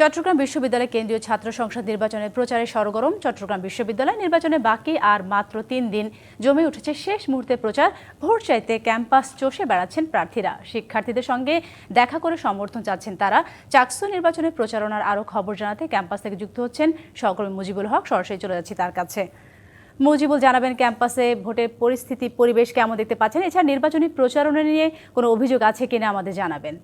চট্টগ্রাম বিশ্ববিদ্যালয় কেন্দ্রীয় ছাত্র সংসদ নির্বাচনের প্রচারে সরগরম চট্টগ্রাম বিশ্ববিদ্যালয় নির্বাচনে বাকি আর মাত্র ৩ দিন জমে উঠেছে শেষ মুহূর্তে প্রচার। ভোট চাইতে ক্যাম্পাস চষে বেড়াচ্ছেন প্রার্থীরা, শিক্ষার্থীদের সঙ্গে দেখা করে সমর্থন চাচ্ছেন তারা। চাকসু নির্বাচনের প্রচারণার আরও খবর জানাতে ক্যাম্পাস থেকে যুক্ত হচ্ছেন সহকর্মী মুজিবুল হক। সরাসরি চলে যাচ্ছি তার কাছে। মুজিবুল, জানাবেন ক্যাম্পাসে ভোটের পরিস্থিতি পরিবেশ কেমন দেখতে পাচ্ছেন? এছাড়া নির্বাচনী প্রচারণা নিয়ে কোনো অভিযোগ আছে কিনা আমাদের জানাবেন।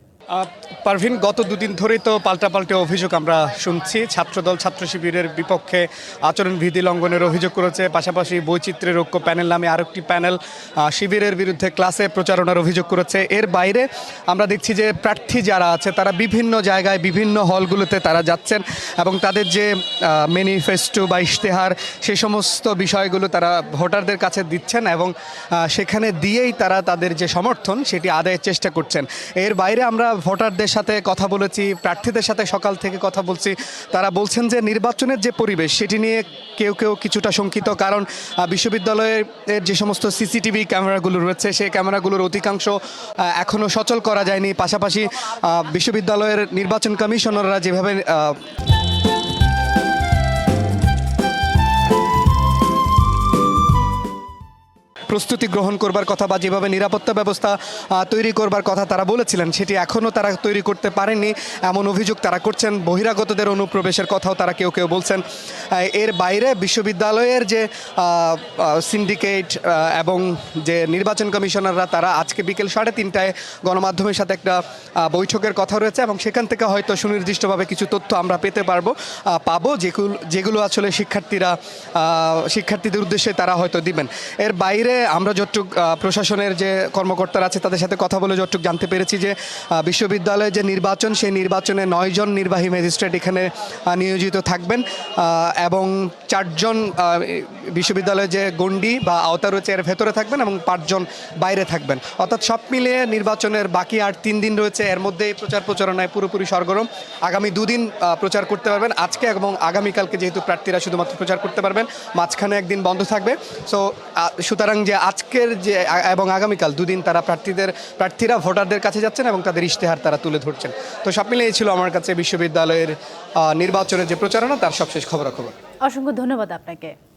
পারভিন, গত দুদিন ধরেই তো পাল্টাপাল্টে অভিযোগ আমরা শুনছি। ছাত্রদল ছাত্র শিবিরের বিপক্ষে আচরণবিধি লঙ্ঘনের অভিযোগ করেছে, পাশাপাশি বৈচিত্র্যের ঐক্য প্যানেল নামে আরেকটি প্যানেল শিবিরের বিরুদ্ধে ক্লাসে প্রচারণার অভিযোগ করেছে। এর বাইরে আমরা দেখছি যে প্রার্থী যারা আছে তারা বিভিন্ন জায়গায় বিভিন্ন হলগুলোতে তারা যাচ্ছেন এবং তাদের যে ম্যানিফেস্টো বা ইশতেহার সে সমস্ত বিষয়গুলো তারা ভোটারদের কাছে দিচ্ছেন এবং সেখানে দিয়েই তারা তাদের যে সমর্থন সেটি আদায়ের চেষ্টা করছেন। এর বাইরে আমরা ভোটারদের সাথে কথা বলেছি, প্রার্থীদের সাথে সকাল থেকে কথা বলছি। তারা বলছেন যে নির্বাচনের যে পরিবেশ সেটি নিয়ে কেউ কেউ কিছুটা শঙ্কিত, কারণ বিশ্ববিদ্যালয়ের যে সমস্ত সিসিটিভি ক্যামেরাগুলো রয়েছে সেই ক্যামেরাগুলোর অধিকাংশ এখনও সচল করা যায়নি। পাশাপাশি বিশ্ববিদ্যালয়ের নির্বাচন কমিশনাররা যেভাবে প্রস্তুতি গ্রহণ করবার কথা বা যেভাবে নিরাপত্তা ব্যবস্থা তৈরি করবার কথা তারা বলেছিলেন সেটি এখনও তারা তৈরি করতে পারেননি, এমন অভিযোগ তারা করছেন। বহিরাগতদের অনুপ্রবেশের কথাও তারা কেউ কেউ বলছেন। এর বাইরে বিশ্ববিদ্যালয়ের যে সিন্ডিকেট এবং যে নির্বাচন কমিশনাররা তারা আজকে বিকেল 3:30টায় গণমাধ্যমের সাথে একটা বৈঠকের কথা রয়েছে এবং সেখান থেকে হয়তো সুনির্দিষ্টভাবে কিছু তথ্য আমরা পাবো যেগুলো আসলে শিক্ষার্থীদের উদ্দেশ্যে তারা হয়তো দিবেন। এর বাইরে আমরা যতটুক প্রশাসনের যে কর্মকর্তারা আছে তাদের সাথে কথা বলে যতটুক জানতে পেরেছি যে বিশ্ববিদ্যালয়ের যে নির্বাচন সেই নির্বাচনে 9 জন নির্বাহী ম্যাজিস্ট্রেট এখানে নিয়োজিত থাকবেন এবং 4 জন বিশ্ববিদ্যালয়ের যে গণ্ডি বা আওতা রয়েছে এর ভেতরে থাকবেন এবং 5 জন বাইরে থাকবেন। অর্থাৎ সব মিলিয়ে নির্বাচনের বাকি আর 3 দিন রয়েছে। এর মধ্যে প্রচারণায় পুরোপুরি সরগরম। আগামী 2 দিন প্রচার করতে পারবেন, আজকে এবং আগামীকালকে, যেহেতু প্রার্থীরা শুধুমাত্র প্রচার করতে পারবেন, মাঝখানে একদিন বন্ধ থাকবে। সুতরাং যে আজকের যে এবং আগামীকাল 2 দিন তারা প্রার্থীরা ভোটারদের কাছে যাচ্ছেন এবং তাদের ইশতেহার তারা তুলে ধরছেন। তো সব মিলিয়ে ছিল আমার কাছে বিশ্ববিদ্যালয়ের নির্বাচনের যে প্রচারণা তার সবশেষ খবরাখবর। অসংখ্য ধন্যবাদ আপনাকে।